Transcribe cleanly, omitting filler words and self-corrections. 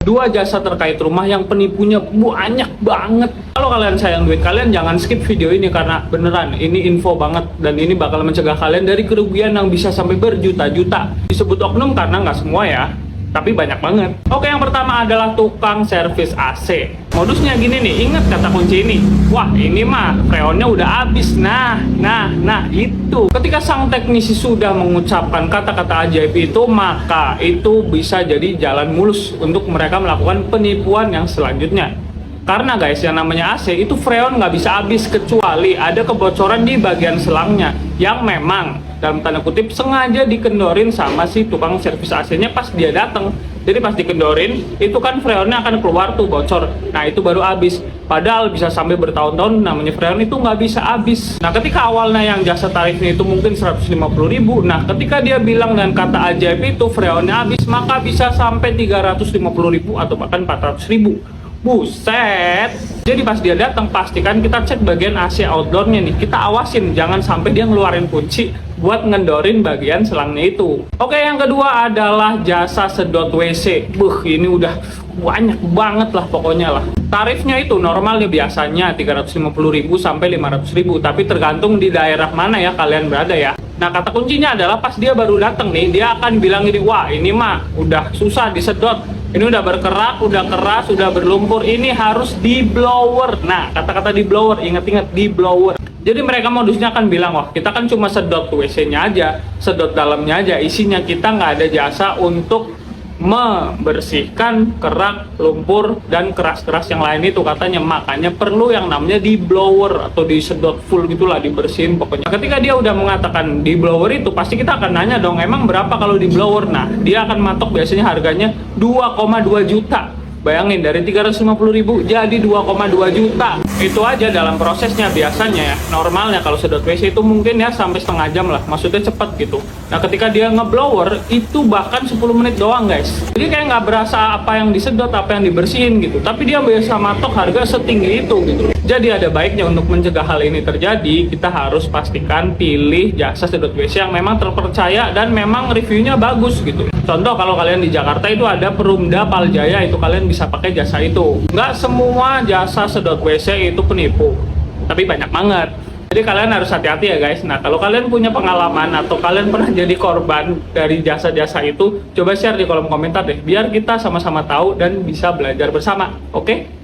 Dua jasa terkait rumah yang penipunya banyak banget. Kalau kalian sayang duit kalian, jangan skip video ini karena beneran ini info banget dan ini bakal mencegah kalian dari kerugian yang bisa sampai berjuta-juta. Disebut oknum karena nggak semua ya, tapi banyak banget. Oke, yang pertama adalah tukang servis AC. Modusnya gini nih, ingat kata kunci ini. Wah, ini mah freonnya udah habis. Nah, itu. Ketika sang teknisi sudah mengucapkan kata-kata ajaib itu, maka itu bisa jadi jalan mulus untuk mereka melakukan penipuan yang selanjutnya. Karena guys, yang namanya AC itu freon nggak bisa habis kecuali ada kebocoran di bagian selangnya yang memang dalam tanda kutip sengaja dikendorin sama si tukang servis AC-nya pas dia datang. Jadi pas dikendorin itu kan freonnya akan keluar tuh bocor. Nah itu baru habis. Padahal bisa sampai bertahun-tahun namanya freon itu nggak bisa habis. Nah ketika awalnya yang jasa tarifnya itu mungkin 150.000. Nah ketika dia bilang dengan kata ajaib itu freonnya habis, maka bisa sampai 350.000 atau bahkan 400.000. Buset. Jadi pas dia datang pastikan kita cek bagian AC outdoornya nih. Kita awasin jangan sampai dia ngeluarin kunci buat ngendorin bagian selangnya itu. Oke, yang kedua adalah jasa sedot WC. Ini udah banyak banget lah pokoknya lah. Tarifnya itu normalnya biasanya 350.000 sampai 500.000, tapi tergantung di daerah mana ya kalian berada ya. Nah kata kuncinya adalah pas dia baru datang nih, dia akan bilang ini, wah ini mah udah susah disedot, ini udah berkerak, udah keras, udah berlumpur, ini harus di blower. Nah kata-kata di blower, ingat-ingat di blower. Jadi mereka modusnya akan bilang, wah kita kan cuma sedot WC-nya aja, sedot dalamnya aja, isinya kita nggak ada jasa untuk membersihkan kerak, lumpur, dan keras-keras yang lain itu katanya. Makanya perlu yang namanya di blower atau disedot full gitulah, dibersihin pokoknya. Ketika dia udah mengatakan di blower itu, pasti kita akan nanya dong, emang berapa kalau di blower? Nah, dia akan matok biasanya harganya 2,2 juta. Bayangin dari 350.000 jadi 2,2 juta. Itu aja dalam prosesnya biasanya ya. Normalnya kalau sedot WC itu mungkin ya sampai setengah jam lah. Maksudnya cepat gitu. Nah ketika dia ngeblower itu bahkan 10 menit doang guys. Jadi kayak nggak berasa apa yang disedot, apa yang dibersihin gitu. Tapi dia biasa matok harga setinggi itu gitu. Jadi ada baiknya untuk mencegah hal ini terjadi, kita harus pastikan pilih jasa sedot WC yang memang terpercaya dan memang reviewnya bagus gitu. Contoh kalau kalian di Jakarta itu ada Perumda Paljaya, itu kalian bisa pakai jasa itu. Nggak semua jasa sedot WC itu penipu, tapi banyak banget. Jadi kalian harus hati-hati ya guys. Nah kalau kalian punya pengalaman atau kalian pernah jadi korban dari jasa-jasa itu, coba share di kolom komentar deh, biar kita sama-sama tahu dan bisa belajar bersama. Oke?